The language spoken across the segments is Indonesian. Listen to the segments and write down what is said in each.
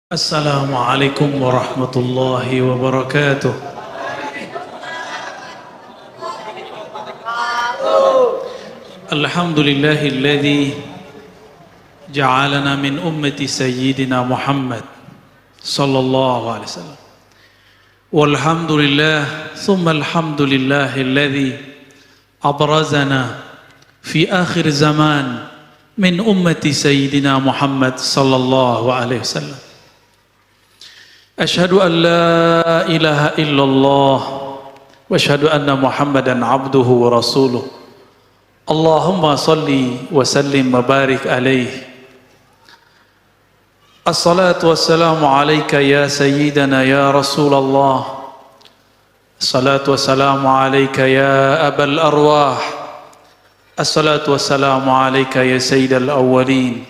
Assalamualaikum warahmatullahi wabarakatuh. Alhamdulillahilladzi ja'alana min ummati sayyidina Muhammad sallallahu alaihi wasallam. Walhamdulillah thumma alhamdulillahilladzi abrazana fi akhir zaman min ummati sayyidina Muhammad sallallahu alaihi wasallam. Asyhadu an la ilaha illallah wa asyhadu anna Muhammadan abduhu wa rasuluh. Allahumma salli wa sallim wa barik alaihi. Assalatu wassalamu alayka ya sayyidana ya Rasulullah. Assalatu wassalamu alayka ya abal arwah. Assalatu wassalamu alayka ya sayyidal awwalin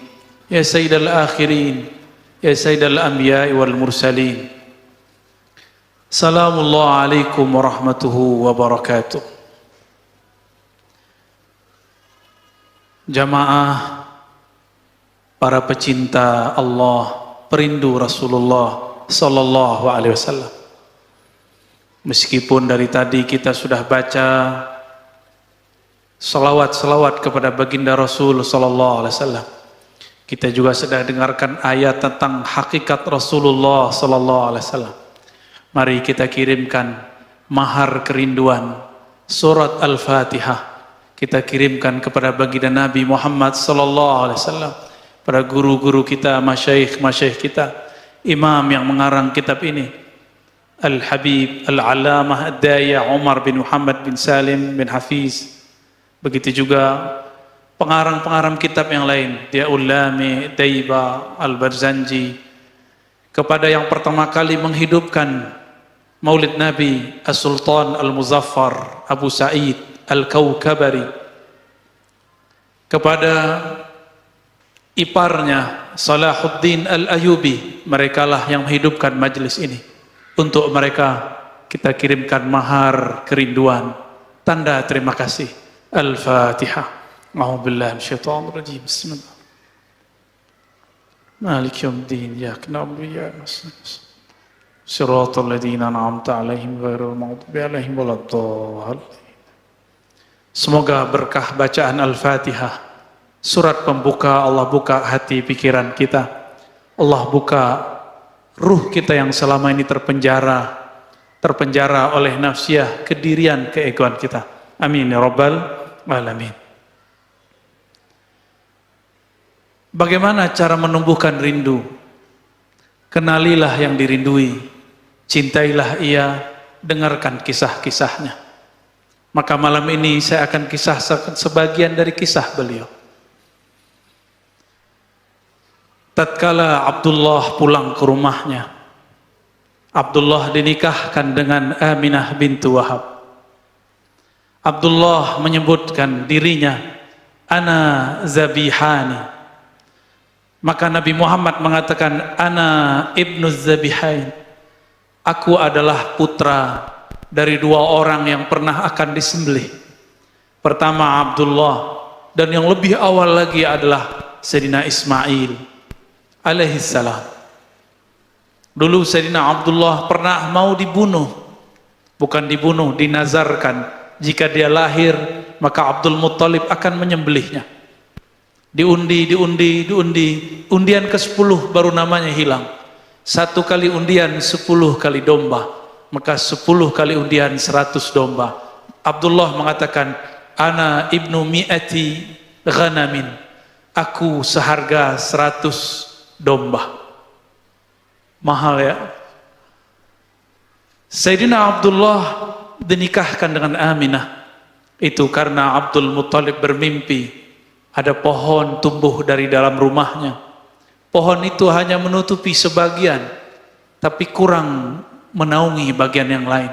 ya sayyidal akhirin ya sayyidal anbiya'i wal mursalin. Salamullah alaikum warahmatuhu wabarakatuh. Jamaah, para pecinta Allah, perindu Rasulullah sallallahu alaihi wasallam. Meskipun dari tadi kita sudah baca salawat-salawat kepada baginda Rasul sallallahu alaihi wasallam, kita juga sudah dengarkan ayat tentang hakikat Rasulullah sallallahu alaihi wasallam. Mari kita kirimkan mahar kerinduan surat Al-Fatihah. Kita kirimkan kepada baginda Nabi Muhammad sallallahu alaihi wasallam, para guru-guru kita, masyayikh kita, imam yang mengarang kitab ini, Al-Habib Al-Allamah Ad-Daya Umar bin Muhammad bin Salim bin Hafiz. Begitu juga pengarang-pengarang kitab yang lain, Diaul Lami, Daiba, Al-Barzanji, kepada yang pertama kali menghidupkan Maulid Nabi, As-Sultan Al-Muzaffar Abu Sa'id Al-Kaukabari, kepada iparnya Salahuddin Al-Ayubi, merekalah yang menghidupkan majelis ini. Untuk mereka kita kirimkan mahar kerinduan, tanda terima kasih. Al-Fatihah. أعوذ بالله من الشيطان الرجيم بسم الله مالك يوم الدين إياك نعبد وإياك نستعين صراط الذين أنعمت عليهم غير المغضوب عليهم ولا الضالين. Semoga berkah bacaan Al-Fatihah, surat pembuka, Allah buka hati pikiran kita, Allah buka ruh kita yang selama ini terpenjara oleh nafsiyah, kedirian, keegoan kita. Amin ya rabbal alamin. Bagaimana cara menumbuhkan rindu? Kenalilah yang dirindui, cintailah ia, dengarkan kisah-kisahnya. Maka malam ini saya akan kisahkan sebagian dari kisah beliau. Tatkala Abdullah pulang ke rumahnya, Abdullah dinikahkan dengan Aminah bintu Wahab. Abdullah menyebutkan dirinya, ana zabihani. Maka Nabi Muhammad mengatakan, ana ibnu zabihain, aku adalah putra dari dua orang yang pernah akan disembelih. Pertama Abdullah, dan yang lebih awal lagi adalah Sayyidina Ismail alaihissalam. Dulu Sayyidina Abdullah pernah mau dibunuh, bukan dibunuh, dinazarkan, jika dia lahir maka Abdul Muttalib akan menyembelihnya. Diundi, undian ke-10 baru namanya hilang. 1 kali undian 10 kali domba, maka 10 kali undian 100 domba. Abdullah mengatakan, ana ibnu mi'ati ghanamin, aku seharga 100 domba. Mahal ya. Sayyidina Abdullah dinikahkan dengan Aminah itu karena Abdul Muttalib bermimpi ada pohon tumbuh dari dalam rumahnya. Pohon itu hanya menutupi sebagian, tapi kurang menaungi bagian yang lain.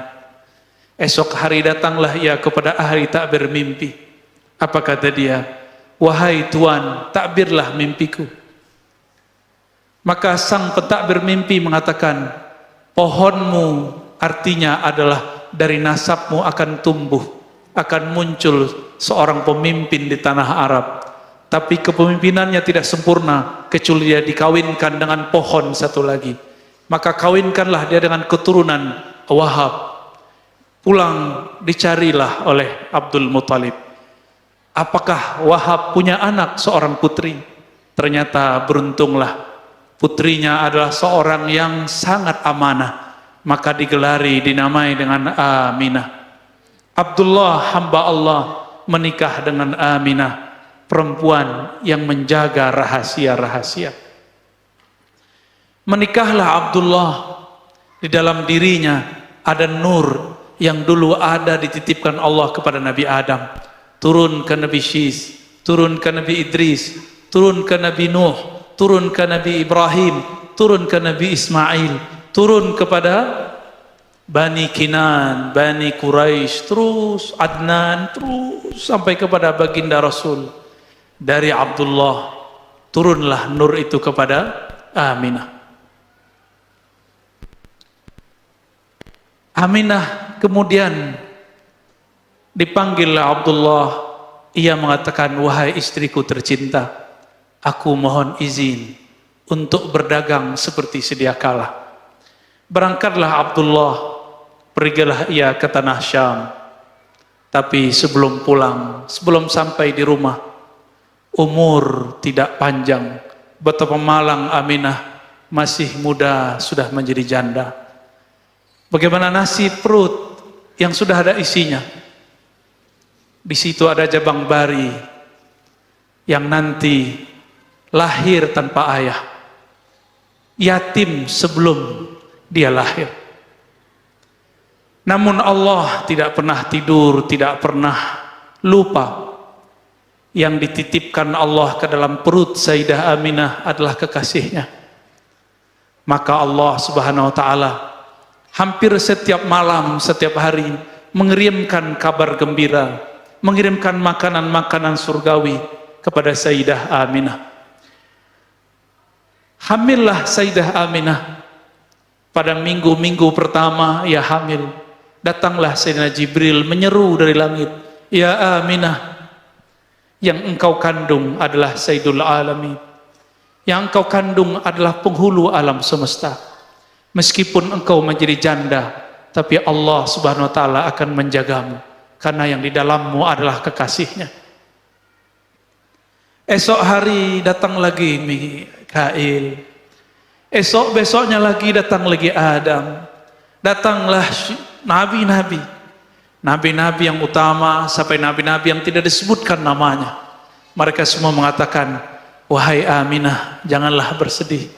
Esok hari datanglah ia kepada ahli takbir mimpi. Apa kata dia? Wahai Tuan, takbirlah mimpiku. Maka sang pentakbir mimpi mengatakan, pohonmu artinya adalah dari nasabmu akan tumbuh, akan muncul seorang pemimpin di tanah Arab. tapi kepemimpinannya tidak sempurna kecuali dia dikawinkan dengan pohon satu lagi. Maka kawinkanlah dia dengan keturunan Wahab. Pulang dicarilah oleh Abdul Muthalib. Apakah Wahab punya anak seorang putri? Ternyata beruntunglah putrinya adalah seorang yang sangat amanah. Maka digelari, dinamai dengan Aminah. Abdullah hamba Allah menikah dengan Aminah, perempuan yang menjaga rahasia-rahasia. Menikahlah Abdullah, di dalam dirinya ada nur yang dulu ada dititipkan Allah kepada Nabi Adam, turun ke Nabi Syis, turun ke Nabi Idris, turun ke Nabi Nuh, turun ke Nabi Ibrahim, turun ke Nabi Ismail, turun kepada Bani Kinan, Bani Quraisy, terus Adnan, terus sampai kepada baginda Rasul. Dari Abdullah turunlah nur itu kepada Aminah. Aminah kemudian dipanggil Abdullah. Ia mengatakan, wahai istriku tercinta, aku mohon izin untuk berdagang seperti sedia kala. Berangkatlah Abdullah, pergilah ia ke tanah Syam. Tapi sebelum pulang, sebelum sampai di rumah, umur tidak panjang, betapa malang Aminah, masih muda sudah menjadi janda. Bagaimana nasib perut yang sudah ada isinya? Di situ ada jabang bari yang nanti lahir tanpa ayah, yatim sebelum dia lahir. Namun Allah tidak pernah tidur, tidak pernah lupa. Yang dititipkan Allah ke dalam perut Sayyidah Aminah adalah kekasihnya. Maka Allah Subhanahu wa taala hampir setiap malam, setiap hari mengirimkan kabar gembira, mengirimkan makanan-makanan surgawi kepada Sayyidah Aminah. Hamillah Sayyidah Aminah. Pada minggu-minggu pertama ia hamil, datanglah Sayyidina Jibril menyeru dari langit, ya Aminah, yang engkau kandung adalah Sayyidul Alamin, yang engkau kandung adalah penghulu alam semesta. Meskipun engkau menjadi janda, tapi Allah Subhanahu wa taala akan menjagamu, karena yang di dalammu adalah kekasihnya. Esok hari datang lagi Mikail, esok besoknya lagi datang lagi Adam. Datanglah nabi-nabi, nabi-nabi yang utama sampai nabi-nabi yang tidak disebutkan namanya. Mereka semua mengatakan, wahai Aminah, janganlah bersedih,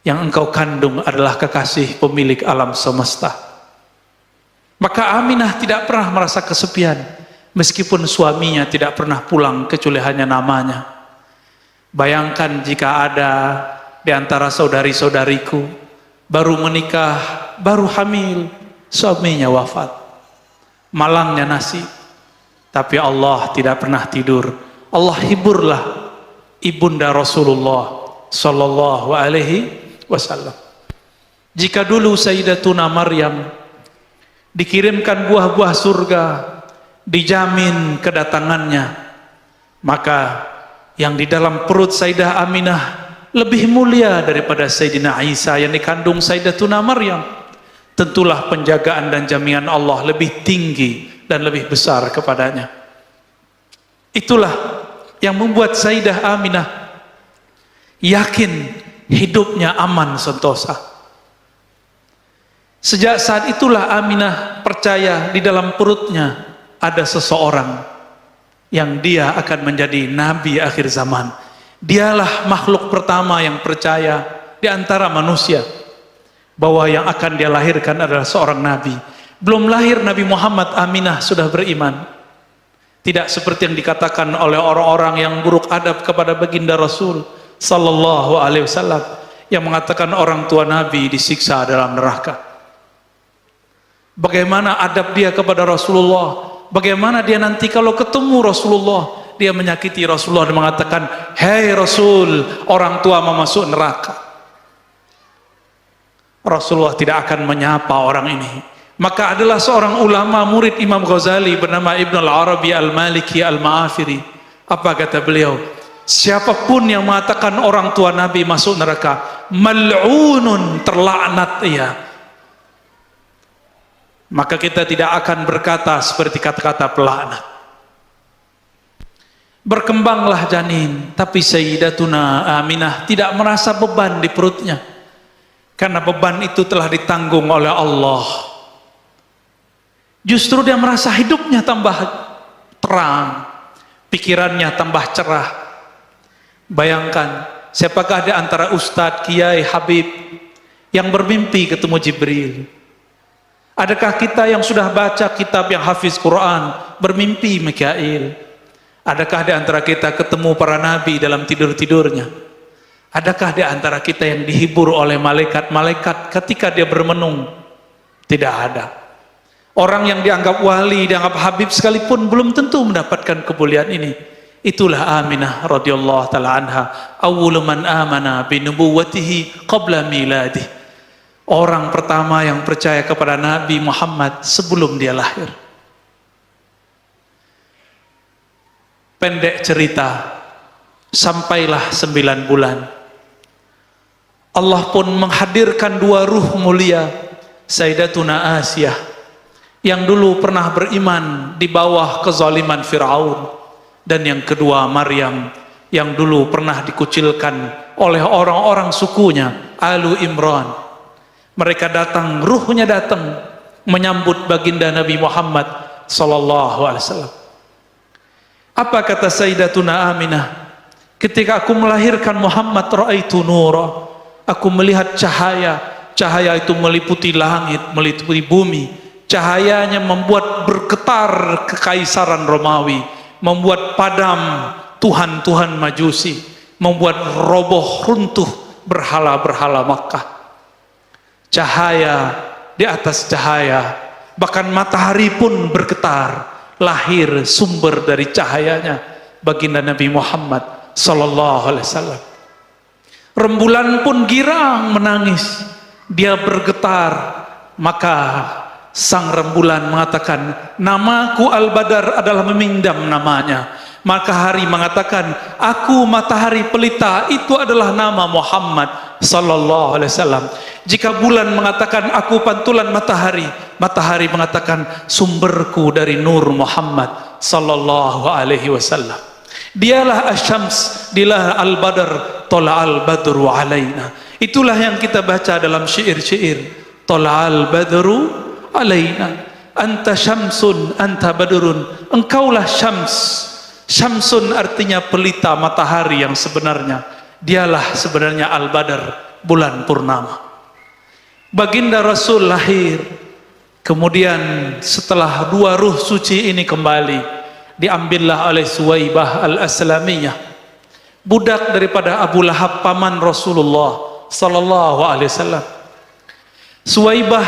yang engkau kandung adalah kekasih pemilik alam semesta. Maka Aminah tidak pernah merasa kesepian, meskipun suaminya tidak pernah pulang kecuali hanya namanya. Bayangkan jika ada di antara saudari-saudariku baru menikah, baru hamil, suaminya wafat. Malangnya nasib. Tapi Allah tidak pernah tidur. Allah hiburlah ibunda Rasulullah sallallahu alaihi wasallam. Jika dulu Sayyidatuna Maryam dikirimkan buah-buah surga, dijamin kedatangannya, maka yang di dalam perut Sayyidah Aminah lebih mulia daripada Sayyidina Isa yang dikandung Sayyidatuna Maryam. Tentulah penjagaan dan jaminan Allah lebih tinggi dan lebih besar kepadanya. Itulah yang membuat Sayyidah Aminah yakin hidupnya aman sentosa. Sejak saat itulah Aminah percaya di dalam perutnya ada seseorang yang dia akan menjadi nabi akhir zaman. Dialah makhluk pertama yang percaya di antara manusia bahwa yang akan dia lahirkan adalah seorang nabi. Belum lahir Nabi Muhammad, Aminah sudah beriman. Tidak seperti yang dikatakan oleh orang-orang yang buruk adab kepada baginda Rasul sallallahu alaihi wasallam yang mengatakan orang tua Nabi disiksa dalam neraka. Bagaimana adab dia kepada Rasulullah? Bagaimana dia nanti kalau ketemu Rasulullah, dia menyakiti Rasulullah dan mengatakan, "Hei Rasul, orang tua mau masuk neraka." Rasulullah tidak akan menyapa orang ini. Maka adalah seorang ulama murid Imam Ghazali bernama Ibn al-Arabi al-Maliki al-Ma'afiri. Apa kata beliau? Siapapun yang mengatakan orang tua Nabi masuk neraka, mal'unun, terlaknat ia. Maka kita tidak akan berkata seperti kata-kata pelaknat. Berkembanglah janin, tapi Sayyidatuna Aminah tidak merasa beban di perutnya, karena beban itu telah ditanggung oleh Allah. Justru dia merasa hidupnya tambah terang, pikirannya tambah cerah. Bayangkan, siapakah di antara Ustadz, Kiai, Habib yang bermimpi ketemu Jibril? Adakah kita yang sudah baca kitab yang hafiz Quran bermimpi Mikail? Adakah di antara kita ketemu para nabi dalam tidur-tidurnya? Adakah di antara kita yang dihibur oleh malaikat-malaikat ketika dia bermenung? Tidak ada. Orang yang dianggap wali, dianggap habib sekalipun belum tentu mendapatkan kemuliaan ini. Itulah Aminah radhiyallahu taala anha, awwalu man amana bi nubuwwatihi qabla miladih. Orang pertama yang percaya kepada Nabi Muhammad sebelum dia lahir. Pendek cerita, sampailah 9 bulan. Allah pun menghadirkan 2 ruh mulia, Sayyidatuna Asiyah yang dulu pernah beriman di bawah kezaliman Fir'aun, dan yang kedua Maryam yang dulu pernah dikucilkan oleh orang-orang sukunya Alu Imran. Mereka datang, ruhnya datang menyambut baginda Nabi Muhammad sallallahu alaihi wasallam. Apa kata Sayyidatuna Aminah? Ketika aku melahirkan Muhammad, ra'aitu nura, aku melihat cahaya. Cahaya itu meliputi langit, meliputi bumi. Cahayanya membuat bergetar kekaisaran Romawi, membuat padam Tuhan-Tuhan Majusi, membuat roboh runtuh berhala-berhala Makkah. Cahaya di atas cahaya, bahkan matahari pun bergetar. Lahir sumber dari cahayanya baginda Nabi Muhammad sallallahu alaihi wasallam. Rembulan pun girang menangis, dia bergetar. Maka sang rembulan mengatakan, namaku Al-Badar adalah memindam namanya. Maka hari mengatakan, aku matahari pelita, itu adalah nama Muhammad sallallahu alaihi wasallam. Jika bulan mengatakan aku pantulan matahari, matahari mengatakan sumberku dari nur Muhammad sallallahu alaihi wasallam. Dialah Asy-Syams, dialah Al-Badr, Tola'al badru alaina. Itulah yang kita baca dalam syair-syair. Tola'al badru alaina, anta syamsun anta badrun. Engkaulah syams. Syamsun artinya pelita, matahari yang sebenarnya. Dialah sebenarnya Al-Badr, bulan purnama. Baginda Rasul lahir. Kemudian setelah 2 ruh suci ini kembali, diambillah oleh Suwaibah Al-Aslamiyah, budak daripada Abu Lahab, paman Rasulullah sallallahu alaihi wasallam. Suwaibah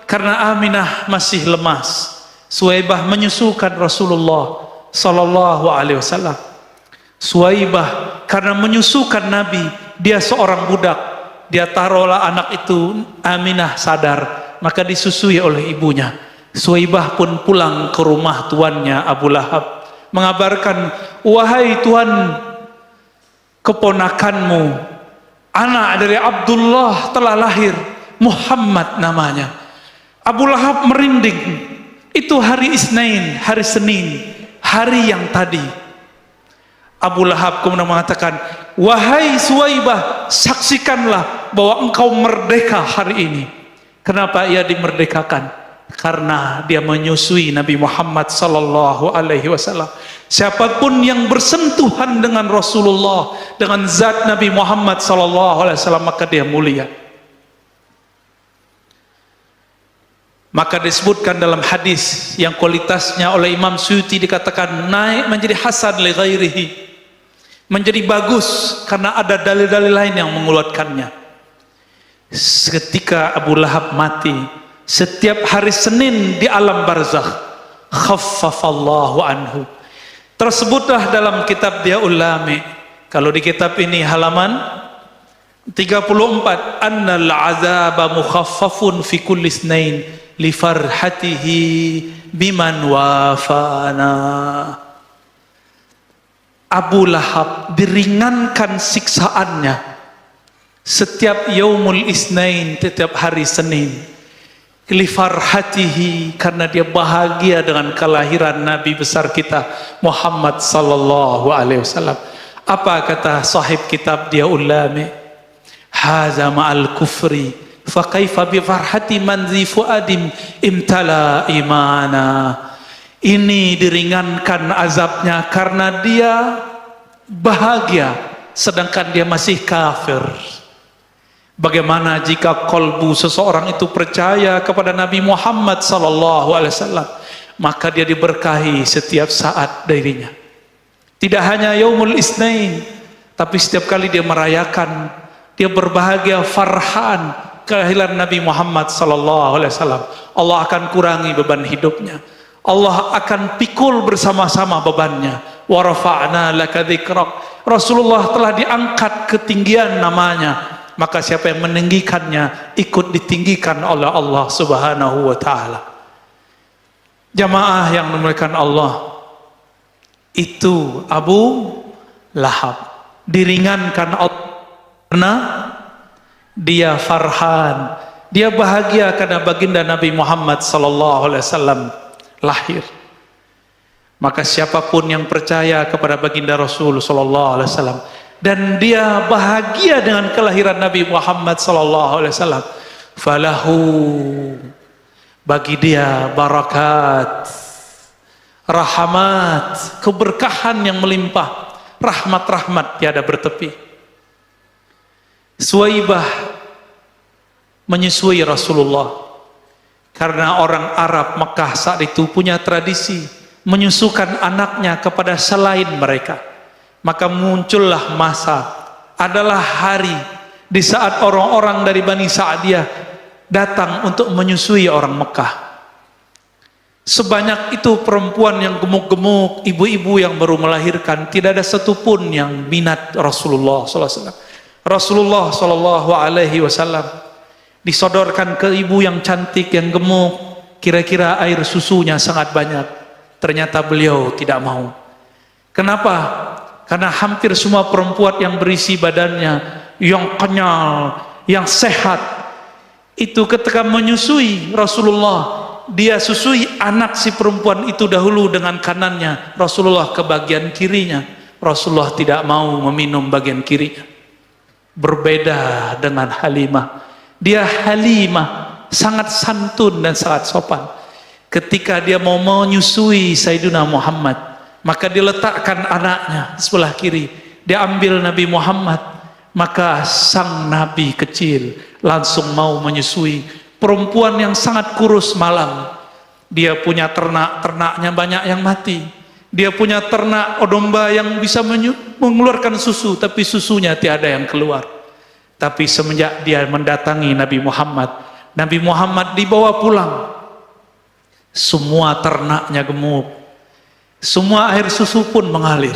karena Aminah masih lemas, Suwaibah menyusukan Rasulullah sallallahu alaihi wasallam. Suwaibah karena menyusukan Nabi, dia seorang budak, dia taruhlah anak itu, Aminah sadar, maka disusui oleh ibunya. Suwaibah pun pulang ke rumah tuannya Abu Lahab, mengabarkan, wahai tuan, keponakanmu, anak dari Abdullah telah lahir, Muhammad namanya. Abu Lahab merinding. Itu hari Isnin, hari Senin, hari yang tadi. Abu Lahab kemudian mengatakan, wahai Suwaibah, saksikanlah bahwa engkau merdeka hari ini. Kenapa ia dimerdekakan? Karena dia menyusui Nabi Muhammad sallallahu alaihi wasallam. Siapapun yang bersentuhan dengan Rasulullah, dengan zat Nabi Muhammad sallallahu alaihi wasallam, maka dia mulia. Maka disebutkan dalam hadis yang kualitasnya oleh Imam Suyuti dikatakan naik menjadi hasan li ghairihi, menjadi bagus karena ada dalil-dalil lain yang menguatkannya. Ketika Abu Lahab mati, setiap hari Senin di alam barzakh, khaffafallahu anhu. Tersebutlah dalam kitab Diyaul Lami. Kalau di kitab ini halaman 34, annal azaba mukhaffafun fi kulli isnain li farhatihi biman wafana. Abu Lahab diringankan siksaannya setiap yaumul isnain, setiap hari Senin, lifarhatihi, karena dia bahagia dengan kelahiran Nabi besar kita Muhammad sallallahu alaihi wasallam. Apa kata sahib kitab dia ulama? Haza ma'al kufri fa kaifa bi farhati man zi fuadim imtala imana. Ini diringankan azabnya karena dia bahagia sedangkan dia masih kafir. Bagaimana jika kolbu seseorang itu percaya kepada Nabi Muhammad sallallahu alaihi wasallam, maka dia diberkahi setiap saat dirinya. Tidak hanya yaumul isnain, tapi setiap kali dia merayakan, dia berbahagia, farhan kelahiran Nabi Muhammad sallallahu alaihi wasallam, Allah akan kurangi beban hidupnya. Allah akan pikul bersama-sama bebannya. Wa rafa'na laka dzikrak. Rasulullah telah diangkat ketinggian namanya. Maka siapa yang meninggikannya ikut ditinggikan oleh Allah Subhanahu wa taala. Jamaah yang dimuliakan Allah, itu Abu Lahab diringankan Allah karena dia farhan, dia bahagia karena baginda Nabi Muhammad sallallahu alaihi wasallam lahir. Maka siapapun yang percaya kepada baginda Rasul sallallahu alaihi wasallam dan dia bahagia dengan kelahiran Nabi Muhammad sallallahu alaihi wasallam, falahu, bagi dia barakat, rahmat, keberkahan yang melimpah, rahmat-rahmat tiada bertepi. Suwaibah menyusui Rasulullah karena orang Arab Mekah saat itu punya tradisi menyusukan anaknya kepada selain mereka. Maka muncullah masa, adalah hari di saat orang-orang dari Bani Sa'diyah datang untuk menyusui orang Mekah. Sebanyak itu perempuan yang gemuk-gemuk, ibu-ibu yang baru melahirkan, tidak ada satupun yang minat Rasulullah SAW. Rasulullah SAW disodorkan ke ibu yang cantik, yang gemuk, kira-kira air susunya sangat banyak. Ternyata beliau tidak mau. Kenapa? Karena hampir semua perempuan yang berisi badannya, yang kenyal, yang sehat, itu ketika menyusui Rasulullah, dia susui anak si perempuan itu dahulu dengan kanannya, Rasulullah ke bagian kirinya. Rasulullah tidak mau meminum bagian kirinya. Berbeda dengan Halimah. Dia Halimah sangat santun dan sangat sopan. Ketika dia mau menyusui Sayyidina Muhammad, maka diletakkan anaknya sebelah kiri, dia ambil Nabi Muhammad, maka sang Nabi kecil langsung mau menyusui perempuan yang sangat kurus malang. Dia punya ternak-ternaknya banyak yang mati. Dia punya ternak domba yang bisa mengeluarkan susu, tapi susunya tiada yang keluar. Tapi semenjak dia mendatangi Nabi Muhammad dibawa pulang. Semua ternaknya gemuk, semua air susu pun mengalir.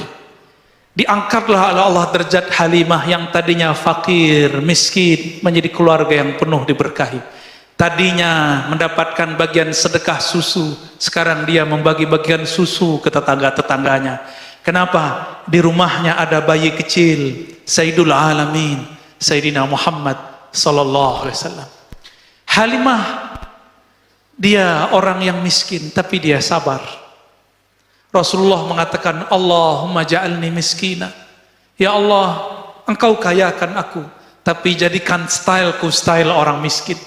Diangkatlah oleh Allah derajat Halimah yang tadinya fakir, miskin, menjadi keluarga yang penuh diberkahi. Tadinya mendapatkan bagian sedekah susu, sekarang dia membagi bagian susu ke tetangga-tetangganya. Kenapa? Di rumahnya ada bayi kecil, Sayyidul Alamin, Sayyidina Muhammad sallallahu alaihi wasallam. Halimah, dia orang yang miskin tapi dia sabar. Rasulullah mengatakan, Allahumma ja'alni miskina. Ya Allah, engkau kayakan aku, tapi jadikan styleku style orang miskin.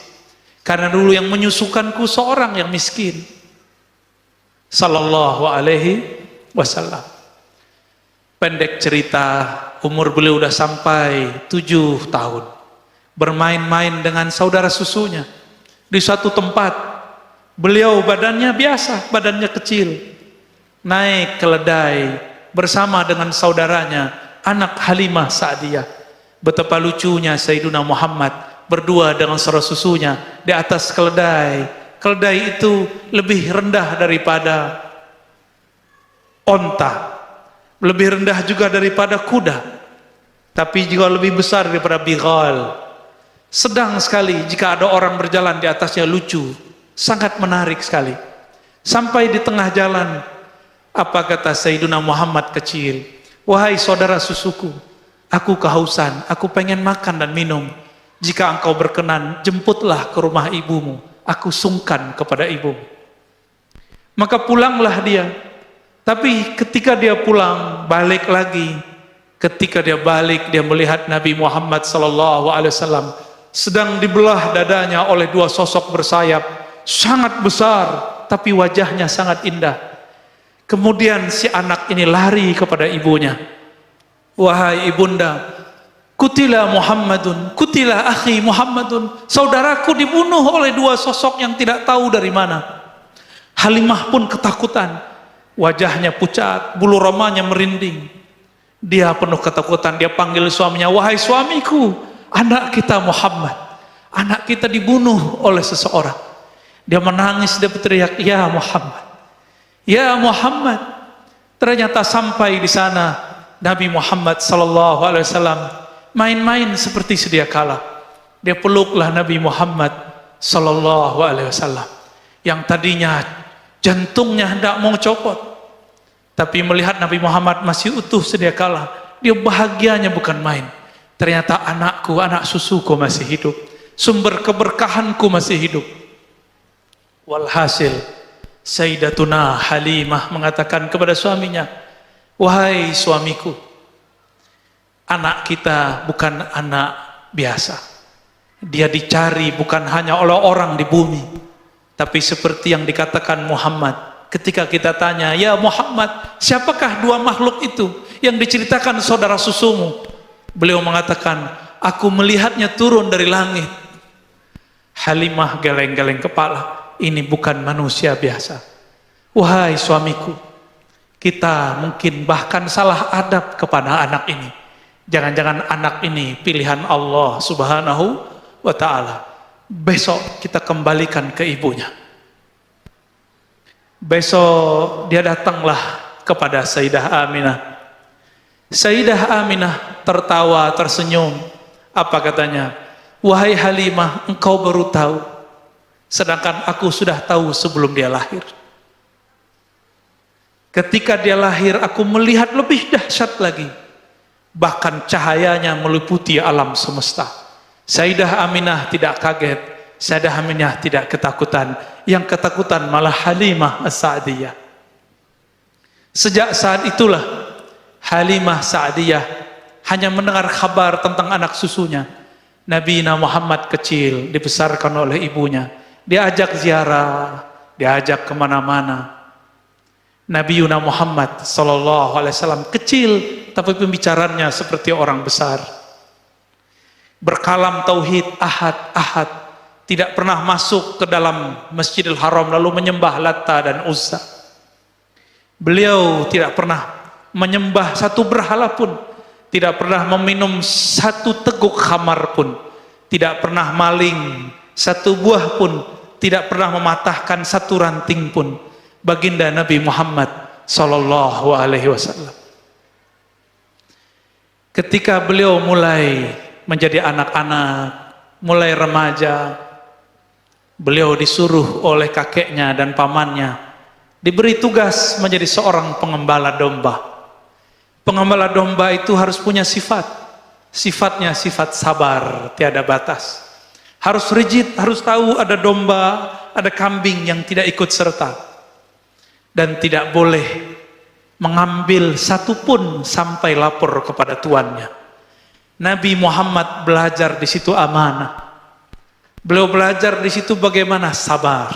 Karena dulu yang menyusukanku seorang yang miskin. Sallallahu alaihi wasallam. Pendek cerita, umur beliau udah sampai 7 tahun. Bermain-main dengan saudara susunya. Di suatu tempat, beliau badannya biasa, badannya kecil. Naik keledai bersama dengan saudaranya, anak Halimah Sa'diyah. Betapa lucunya Sayyidina Muhammad berdua dengan saudara susunya di atas keledai. Keledai itu lebih rendah daripada onta, lebih rendah juga daripada kuda, tapi juga lebih besar daripada bighal. Sedang sekali jika ada orang berjalan di atasnya, lucu, sangat menarik sekali. Sampai di tengah jalan, apa kata Sayyidina Muhammad kecil? wahai saudara susuku, aku kehausan, aku pengen makan dan minum. Jika engkau berkenan, jemputlah ke rumah ibumu, aku sungkan kepada ibumu. Maka pulanglah dia. Tapi ketika dia pulang, balik lagi. Ketika dia balik, dia melihat Nabi Muhammad SAW sedang dibelah dadanya oleh dua sosok bersayap, sangat besar, tapi wajahnya sangat indah. Kemudian si anak ini lari kepada ibunya. Wahai ibunda, kutila Muhammadun, kutila akhi Muhammadun. Saudaraku dibunuh oleh dua sosok yang tidak tahu dari mana. Halimah pun ketakutan. Wajahnya pucat, bulu romanya merinding. Dia penuh ketakutan, dia panggil suaminya, wahai suamiku, anak kita Muhammad, anak kita dibunuh oleh seseorang. Dia menangis, dia berteriak, ya Muhammad, ya Muhammad. Ternyata sampai di sana Nabi Muhammad SAW main-main seperti sedia kala. Dia peluklah Nabi Muhammad SAW yang tadinya jantungnya hendak mau copot, tapi melihat Nabi Muhammad masih utuh sedia kala, dia bahagianya bukan main. Ternyata anakku, anak susuku masih hidup, sumber keberkahanku masih hidup. Walhasil Sayyidatuna Halimah mengatakan kepada suaminya, wahai suamiku, anak kita bukan anak biasa. Dia dicari bukan hanya oleh orang di bumi, tapi seperti yang dikatakan Muhammad ketika kita tanya, ya Muhammad, siapakah dua makhluk itu yang diceritakan saudara susumu? Beliau mengatakan, aku melihatnya turun dari langit. Halimah geleng-geleng kepala, ini bukan manusia biasa. Wahai suamiku, kita mungkin bahkan salah adab kepada anak ini. Jangan-jangan anak ini pilihan Allah Subhanahu wa ta'ala. Besok kita kembalikan ke ibunya. Besok dia datanglah kepada Sayyidah Aminah. Sayyidah Aminah tertawa, tersenyum. Apa katanya? Wahai Halimah, engkau baru tahu, sedangkan aku sudah tahu sebelum dia lahir. Ketika dia lahir, aku melihat lebih dahsyat lagi. Bahkan cahayanya meliputi alam semesta. Sayyidah Aminah tidak kaget, Sayyidah Aminah tidak ketakutan. Yang ketakutan malah Halimah As-Sa'diyah. Sejak saat itulah Halimah Sa'diyah hanya mendengar kabar tentang anak susunya. Nabi Muhammad kecil dibesarkan oleh ibunya. Diajak ziarah, diajak kemana-mana. Nabi Muhammad SAW kecil, tapi pembicaranya seperti orang besar. Berkalam tauhid, ahad, tidak pernah masuk ke dalam Masjidil Haram lalu menyembah Lata dan Uzza. Beliau tidak pernah menyembah satu berhala pun, tidak pernah meminum satu teguk khamar pun, tidak pernah maling satu buah pun, tidak pernah mematahkan satu ranting pun. Baginda Nabi Muhammad SAW. Ketika beliau mulai menjadi anak-anak, mulai remaja, beliau disuruh oleh kakeknya dan pamannya, diberi tugas menjadi seorang pengembala domba. Pengembala domba itu harus punya sifat. Sifatnya sifat sabar, tiada batas. Harus rigid, harus tahu ada domba, ada kambing yang tidak ikut serta. Dan tidak boleh mengambil satu pun sampai lapor kepada tuannya. Nabi Muhammad belajar di situ amanah. Beliau belajar di situ bagaimana sabar.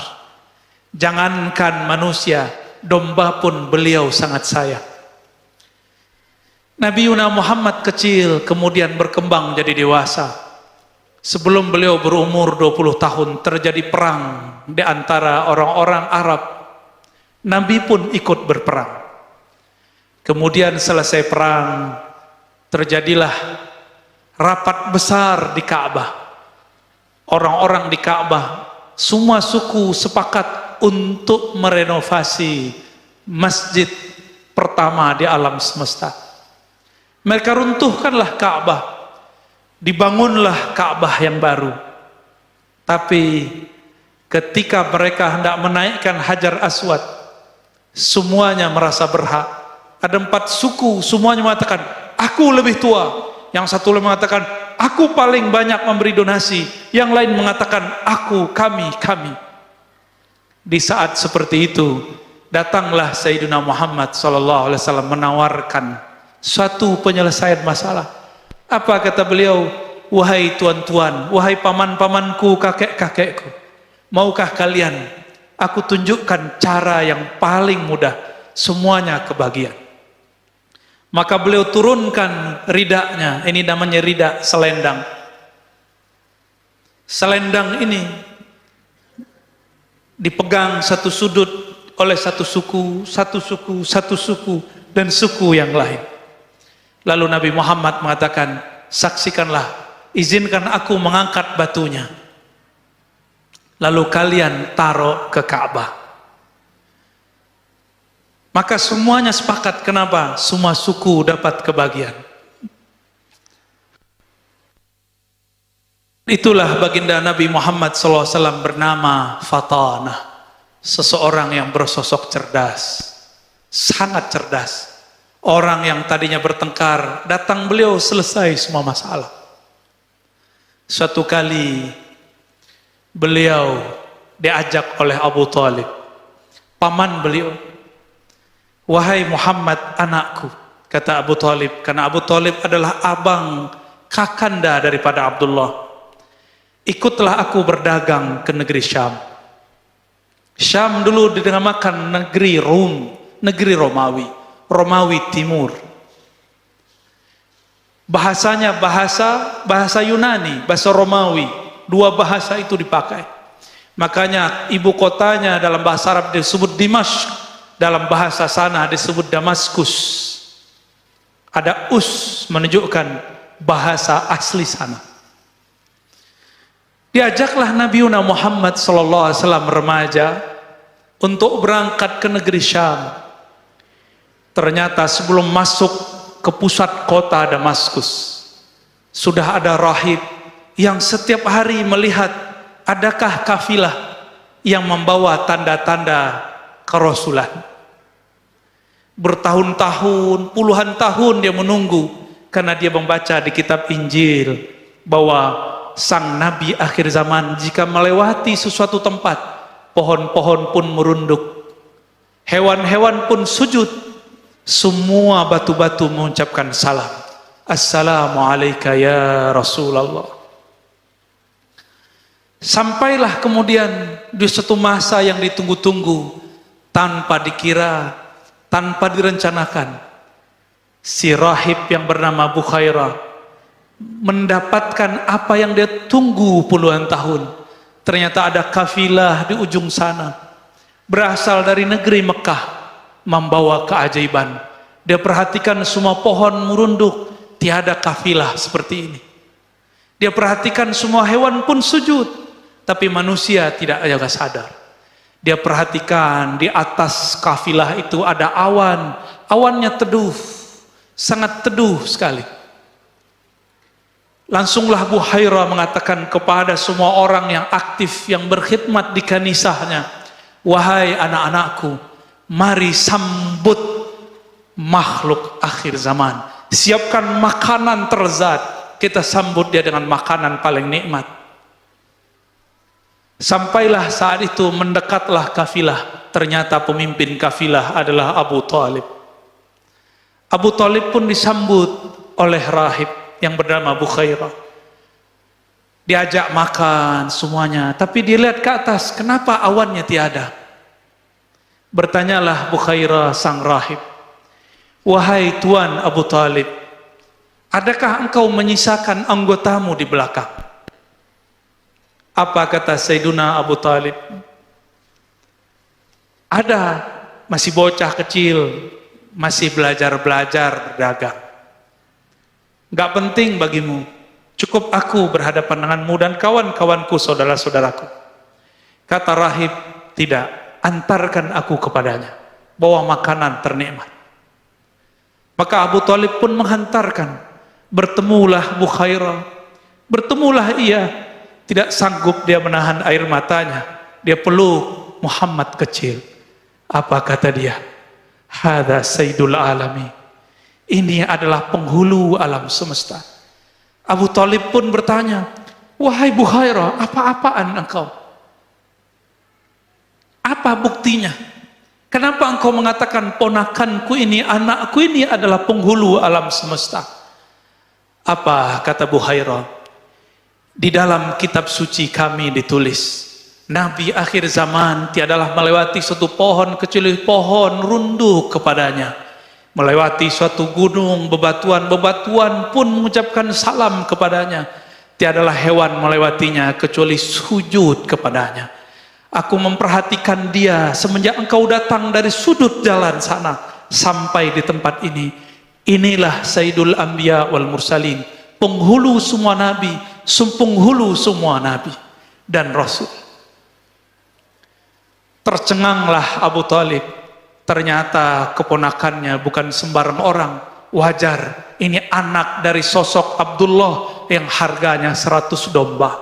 Jangankan manusia, domba pun beliau sangat sayang. Nabi Muhammad kecil kemudian berkembang jadi dewasa. Sebelum beliau berumur 20 tahun terjadi perang di antara orang-orang Arab. Nabi pun ikut berperang. Kemudian selesai perang, terjadilah rapat besar di Ka'bah. Orang-orang di Ka'bah, semua suku sepakat untuk merenovasi masjid pertama di alam semesta. Mereka runtuhkanlah Ka'bah, dibangunlah Ka'bah yang baru. Tapi ketika mereka hendak menaikkan Hajar Aswad, semuanya merasa berhak. Ada 4 suku, semuanya mengatakan, aku lebih tua. Yang satu mengatakan, aku paling banyak memberi donasi. Yang lain mengatakan, aku, kami. Di saat seperti itu, datanglah Sayyidina Muhammad SAW menawarkan suatu penyelesaian masalah. Apa kata beliau? Wahai tuan-tuan, wahai paman-pamanku, kakek-kakekku, maukah kalian aku tunjukkan cara yang paling mudah, semuanya kebahagiaan. Maka beliau turunkan ridaknya, ini namanya ridak selendang. Selendang ini dipegang satu sudut oleh satu suku, dan suku yang lain. Lalu Nabi Muhammad mengatakan, saksikanlah, izinkan aku mengangkat batunya. Lalu kalian taruh ke Ka'bah. Maka semuanya sepakat. Kenapa? Semua suku dapat kebahagiaan. Itulah baginda Nabi Muhammad SAW bernama Fatanah. Seseorang yang bersosok cerdas. Sangat cerdas. Orang yang tadinya bertengkar, datang beliau selesai semua masalah. Suatu kali beliau diajak oleh Abu Talib, paman beliau. Wahai Muhammad anakku, kata Abu Talib, karena Abu Talib adalah abang kakanda daripada Abdullah. Ikutlah aku berdagang ke negeri Syam. Syam dulu dinamakan negeri Rum, negeri Romawi, Romawi Timur. Bahasanya bahasa Yunani, bahasa Romawi. 2 bahasa itu dipakai. Makanya ibu kotanya dalam bahasa Arab disebut Dimashq, dalam bahasa sana disebut Damaskus. Ada us menunjukkan bahasa asli sana. Diajaklah Nabi Muhammad SAW remaja untuk berangkat ke negeri Syam. Ternyata sebelum masuk ke pusat kota Damaskus, sudah ada rahib yang setiap hari melihat adakah kafilah yang membawa tanda-tanda kerasulan. Bertahun-tahun, puluhan tahun dia menunggu, karena dia membaca di kitab Injil bahwa sang Nabi akhir zaman jika melewati sesuatu tempat, pohon-pohon pun merunduk, hewan-hewan pun sujud, semua batu-batu mengucapkan salam. Assalamualaikum ya Rasulullah. Sampailah kemudian di suatu masa yang ditunggu-tunggu, tanpa dikira, tanpa direncanakan, si rahib yang bernama Bukhairah mendapatkan apa yang dia tunggu puluhan tahun. Ternyata ada kafilah di ujung sana, berasal dari negeri Mekah, membawa keajaiban. Dia perhatikan semua pohon merunduk, tiada kafilah seperti ini. Dia perhatikan semua hewan pun sujud, tapi manusia tidak jaga sadar. Dia perhatikan di atas kafilah itu ada awan, awannya teduh, sangat teduh sekali. Langsunglah Bukhairah mengatakan kepada semua orang yang aktif, yang berkhidmat di kanisahnya, wahai anak-anakku, mari sambut makhluk akhir zaman. Siapkan makanan terzat, kita sambut dia dengan makanan paling nikmat. Sampailah saat itu, mendekatlah kafilah. Ternyata pemimpin kafilah adalah Abu Talib. Abu Talib pun disambut oleh rahib yang bernama Bukhairah. Diajak makan semuanya, tapi dilihat ke atas, kenapa awannya tiada? Bertanyalah Bukhairah sang rahib, wahai Tuan Abu Talib, adakah engkau menyisakan anggotamu di belakang? Apa kata Sayyiduna Abu Talib? Ada, masih bocah kecil, masih belajar-belajar berdagang. Gak penting bagimu, cukup aku berhadapan denganmu dan kawan-kawanku, saudara-saudaraku. Kata rahib, tidak, antarkan aku kepadanya, bawa makanan ternikmat. Maka Abu Talib pun menghantarkan. Bertemulah Bukhairah, bertemulah ia. Tidak sanggup dia menahan air matanya, dia peluk Muhammad kecil. Apa kata dia? Hadza sayyidul alami. Ini adalah penghulu alam semesta. Abu Thalib pun bertanya, wahai Bukhairah, apa-apaan engkau? Apa buktinya? Kenapa engkau mengatakan ponakanku ini, anakku ini adalah penghulu alam semesta? Apa kata Bukhairah? Di dalam kitab suci kami ditulis, Nabi akhir zaman tiadalah melewati suatu pohon kecuali pohon runtuh kepadanya. Melewati suatu gunung, bebatuan-bebatuan pun mengucapkan salam kepadanya. Tiadalah hewan melewatinya kecuali sujud kepadanya. Aku memperhatikan dia semenjak engkau datang dari sudut jalan sana sampai di tempat ini. Inilah Sayyidul Anbiya wal Mursalin, penghulu semua nabi, penghulu semua nabi dan rasul. Tercenganglah Abu Thalib. Ternyata keponakannya bukan sembarang orang. Wajar, ini anak dari sosok Abdullah yang harganya 100 domba.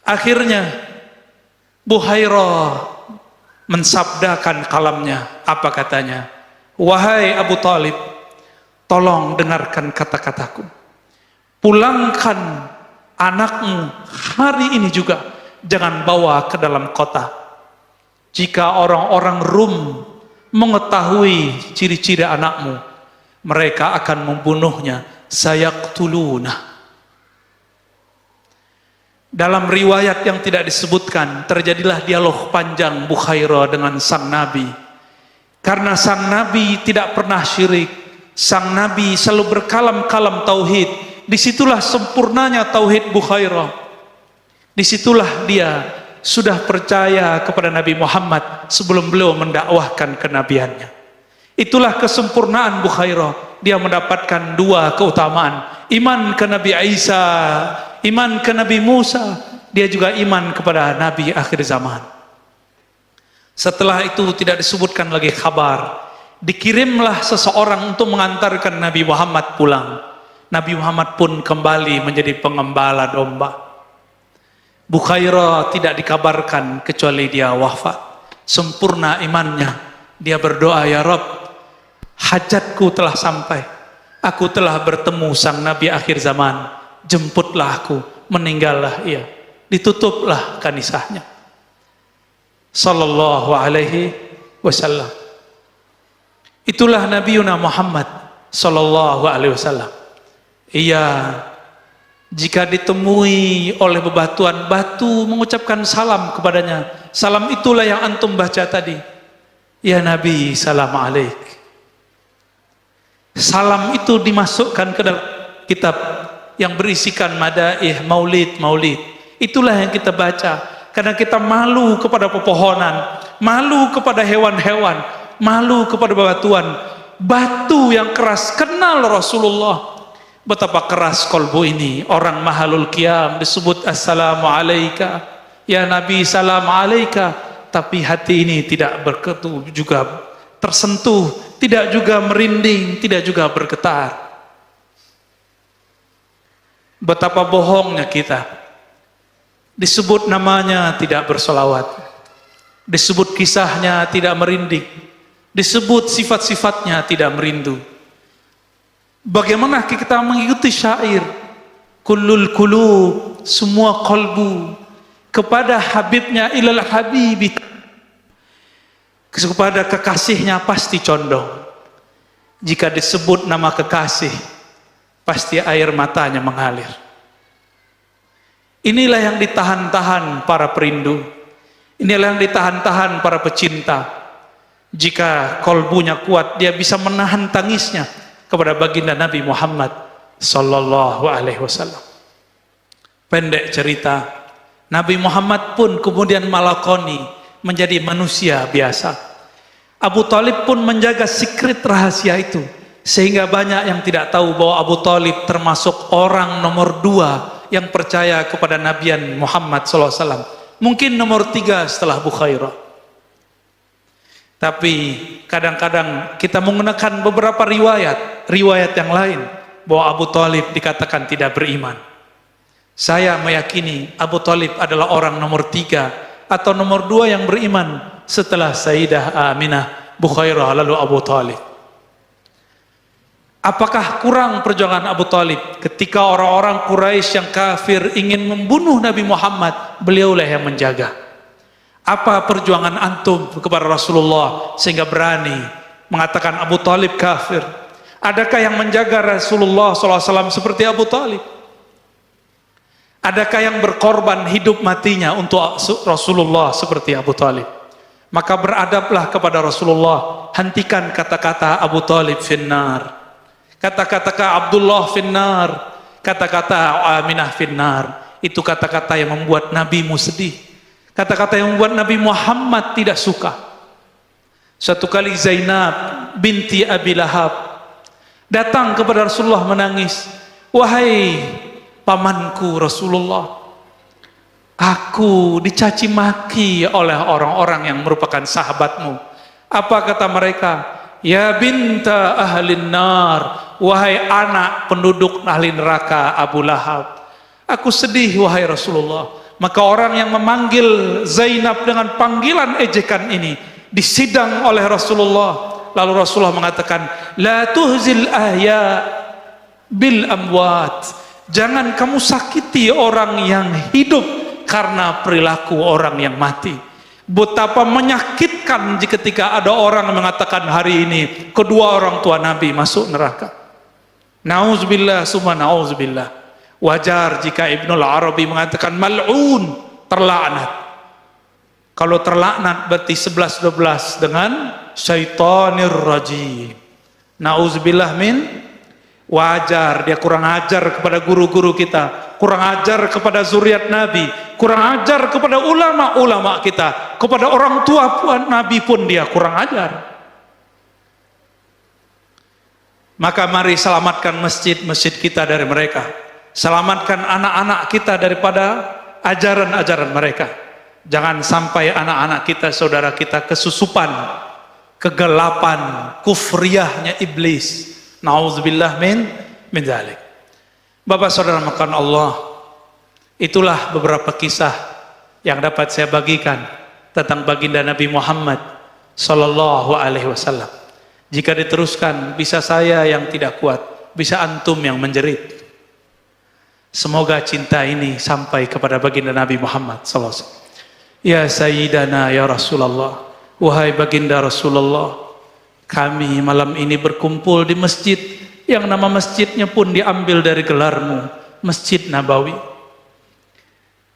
Akhirnya Bukhairah mensabdakan kalamnya. Apa katanya? Wahai Abu Thalib, tolong dengarkan kata-kataku. Pulangkan anakmu hari ini juga. Jangan bawa ke dalam kota. Jika orang-orang Rum mengetahui ciri-ciri anakmu, mereka akan membunuhnya. Sayaqtuluna. Dalam riwayat yang tidak disebutkan, terjadilah dialog panjang Bukhairah dengan sang Nabi. Karena sang Nabi tidak pernah syirik, sang Nabi selalu berkalam-kalam tauhid. Disitulah sempurnanya tauhid Bukhairah. Disitulah dia sudah percaya kepada Nabi Muhammad sebelum beliau mendakwahkan kenabiannya. Itulah kesempurnaan Bukhairah. Dia mendapatkan dua keutamaan. Iman ke Nabi Isa, iman ke Nabi Musa. Dia juga iman kepada Nabi akhir zaman. Setelah itu tidak disebutkan lagi kabar. Dikirimlah seseorang untuk mengantarkan Nabi Muhammad pulang. Nabi Muhammad pun kembali menjadi pengembala domba. Bukhairah tidak dikabarkan kecuali dia wafat. Sempurna imannya. Dia berdoa, ya Rabb, hajatku telah sampai. Aku telah bertemu sang Nabi akhir zaman. Jemputlah aku, meninggallah ia. Ditutuplah kanisahnya. Sallallahu alaihi wasallam. Itulah Nabiuna Muhammad sallallahu alaihi wasallam. Ia jika ditemui oleh bebatuan, batu mengucapkan salam kepadanya. Salam itulah yang antum baca tadi. Ya Nabi, salam alaik. Salam itu dimasukkan ke dalam kitab yang berisikan madaih, maulid. Itulah yang kita baca. Karena kita malu kepada pepohonan, malu kepada hewan-hewan, malu kepada bebatuan. Batu yang keras kenal Rasulullah. Betapa keras kolbu ini. Orang mahalul qiyam disebut assalamu alaika, ya Nabi salam alaika, tapi hati ini tidak berketu juga tersentuh, tidak juga merinding, tidak juga bergetar. Betapa bohongnya kita. Disebut namanya tidak bersolawat, disebut kisahnya tidak merinding, disebut sifat-sifatnya tidak merindu. Bagaimana kita mengikuti syair kullul qulub, semua kalbu kepada habibnya ilal habibi, kepada kekasihnya pasti condong. Jika disebut nama kekasih, pasti air matanya mengalir. Inilah yang ditahan-tahan para perindu. Inilah yang ditahan-tahan para pecinta. Jika kolbunya kuat, dia bisa menahan tangisnya kepada baginda Nabi Muhammad sallallahu alaihi wasallam. Pendek cerita, Nabi Muhammad pun kemudian malakoni menjadi manusia biasa. Abu Thalib pun menjaga secret rahasia itu, sehingga banyak yang tidak tahu bahwa Abu Thalib termasuk orang nomor 2 yang percaya kepada Nabian Muhammad sallallahu alaihi wasallam. Mungkin nomor 3 setelah Bukhairah. Tapi kadang-kadang kita menggunakan beberapa riwayat yang lain bahwa Abu Thalib dikatakan tidak beriman. Saya meyakini Abu Thalib adalah orang nomor 3 atau nomor 2 yang beriman setelah Sayyidah Aminah, Bukhairah, lalu Abu Talib. Apakah kurang perjuangan Abu Talib ketika orang-orang Quraisy yang kafir ingin membunuh Nabi Muhammad, beliaulah yang menjaga. Apa perjuangan antum kepada Rasulullah sehingga berani mengatakan Abu Talib kafir? Adakah yang menjaga Rasulullah SAW seperti Abu Talib? Adakah yang berkorban hidup matinya untuk Rasulullah seperti Abu Talib? Maka beradablah kepada Rasulullah. Hentikan kata-kata Abu Talib finnar, kata-kata Abdullah finnar, kata-kata Aminah finnar. Itu kata-kata yang membuat nabimu sedih, kata-kata yang membuat Nabi Muhammad tidak suka. Satu kali Zainab binti Abi Lahab datang kepada Rasulullah menangis. Wahai pamanku Rasulullah, aku dicaci maki oleh orang-orang yang merupakan sahabatmu. Apa kata mereka? Ya binta ahlin nar, wahai anak penduduk ahli neraka Abu Lahab. Aku sedih wahai Rasulullah. Maka orang yang memanggil Zainab dengan panggilan ejekan ini disidang oleh Rasulullah. Lalu Rasulullah mengatakan, la tuhzil ahya bil amwat. Jangan kamu sakiti orang yang hidup karena perilaku orang yang mati. Betapa menyakitkan ketika ada orang yang mengatakan hari ini kedua orang tua Nabi masuk neraka. Nauzubillah summa nauzubillah. Wajar jika Ibnul Arabi mengatakan mal'un, terlaknat. Kalau terlaknat berarti 11-12 dengan syaitanir rajim. Nauzubillah min. Wajar dia kurang ajar kepada guru-guru kita, kurang ajar kepada zuriat Nabi, kurang ajar kepada ulama-ulama kita, kepada orang tua Nabi pun dia kurang ajar. Maka mari selamatkan masjid-masjid kita dari mereka, selamatkan anak-anak kita daripada ajaran-ajaran mereka. Jangan sampai anak-anak kita, saudara kita kesusupan kegelapan kufriyahnya iblis. Nauzubillah min dzalik. Bapak saudara makan Allah, itulah beberapa kisah yang dapat saya bagikan tentang baginda Nabi Muhammad sallallahu alaihi wasallam. Jika diteruskan, bisa saya yang tidak kuat, bisa antum yang menjerit. Semoga cinta ini sampai kepada baginda Nabi Muhammad sallallahu alaihi wasallam. Ya Sayyidana ya Rasulullah, wahai baginda Rasulullah, kami malam ini berkumpul di masjid yang nama masjidnya pun diambil dari gelarmu, Masjid Nabawi.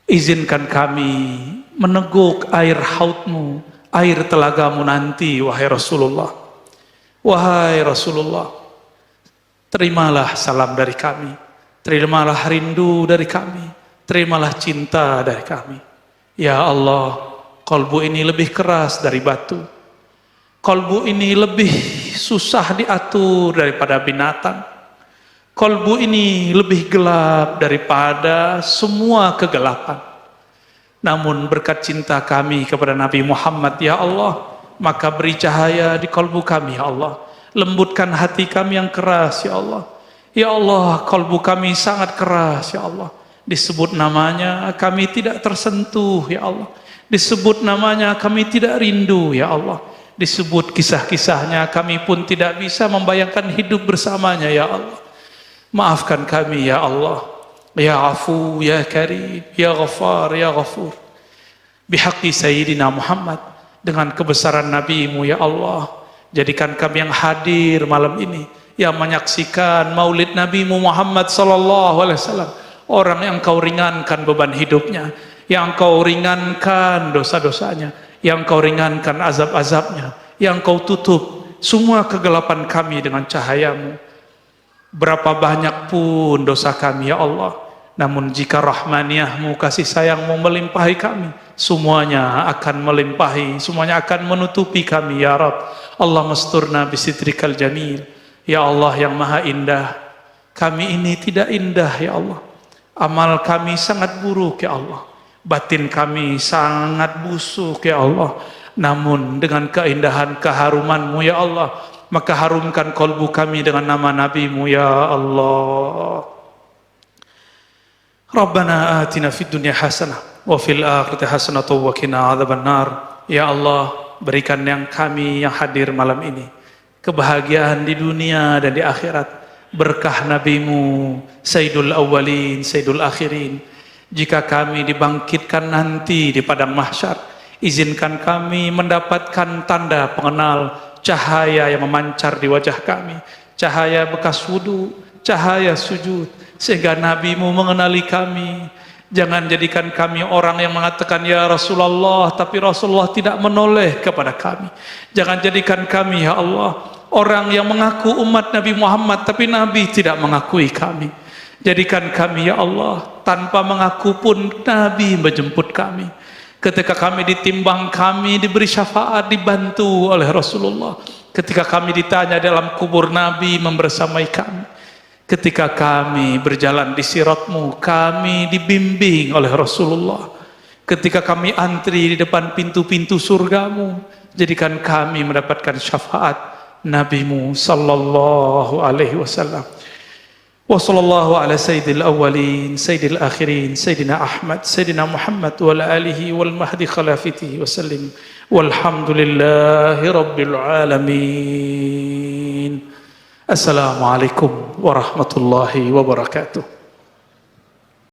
Izinkan kami meneguk air haudmu, air telagamu nanti, wahai Rasulullah. Wahai Rasulullah, terimalah salam dari kami, terimalah rindu dari kami, terimalah cinta dari kami. Ya Allah, kalbu ini lebih keras dari batu, kalbu ini lebih susah diatur daripada binatang, kalbu ini lebih gelap daripada semua kegelapan. Namun berkat cinta kami kepada Nabi Muhammad ya Allah, maka beri cahaya di kalbu kami ya Allah. Lembutkan hati kami yang keras ya Allah. Ya Allah, kalbu kami sangat keras ya Allah. Disebut namanya kami tidak tersentuh ya Allah. Disebut namanya kami tidak rindu ya Allah. Disebut kisah-kisahnya kami pun tidak bisa membayangkan hidup bersamanya ya Allah. Maafkan kami ya Allah, ya Afu, ya Karim, ya Ghafar, ya Ghafur. Bihaqqi Sayyidina Muhammad, dengan kebesaran Nabi-Mu ya Allah, jadikan kami yang hadir malam ini, yang menyaksikan maulid Nabi-Mu Muhammad sallallahu alaihi wasallam, orang yang Kau ringankan beban hidupnya, yang Kau ringankan dosa-dosanya, yang Kau ringankan azab-azabnya, yang Kau tutup semua kegelapan kami dengan cahaya-Mu. Berapa banyak pun dosa kami ya Allah, namun jika rahmaniyah-Mu, kasih sayang-Mu melimpahi kami, semuanya akan melimpahi, semuanya akan menutupi kami ya Rabb. Allah masturna bisitrikal jamil. Ya Allah yang maha indah, kami ini tidak indah ya Allah, amal kami sangat buruk ya Allah, batin kami sangat busuk ya Allah. Namun dengan keindahan keharuman-Mu ya Allah, maka harumkan kalbu kami dengan nama Nabi-Mu ya Allah. Rabbana atina fid dunya hasanah wa fil akhirati hasanah wa qina adzabannar. Ya Allah, berikan yang kami yang hadir malam ini kebahagiaan di dunia dan di akhirat, berkah Nabi-Mu Sayyidul Awwalin Sayyidul Akhirin. Jika kami dibangkitkan nanti di padang mahsyar, izinkan kami mendapatkan tanda pengenal, cahaya yang memancar di wajah kami, cahaya bekas wudu, cahaya sujud, sehingga Nabi-Mu mengenali kami. Jangan jadikan kami orang yang mengatakan ya Rasulullah, tapi Rasulullah tidak menoleh kepada kami. Jangan jadikan kami ya Allah orang yang mengaku umat Nabi Muhammad, tapi Nabi tidak mengakui kami. Jadikan kami ya Allah tanpa mengaku pun Nabi menjemput kami. Ketika kami ditimbang, kami diberi syafaat, dibantu oleh Rasulullah. Ketika kami ditanya dalam kubur, Nabi membersamai kami. Ketika kami berjalan di sirat-Mu, kami dibimbing oleh Rasulullah. Ketika kami antri di depan pintu-pintu surga-Mu, jadikan kami mendapatkan syafaat Nabi-Mu sallallahu alaihi wasallam. Wa sallallahu ala sayyidil awwalin, sayyidil akhirin, sayyidina Ahmad, sayyidina Muhammad wa ala alihi wal mahdi khalafatihi wa sallim. Walhamdulillahi rabbil alamin. Assalamualaikum warahmatullahi wabarakatuh.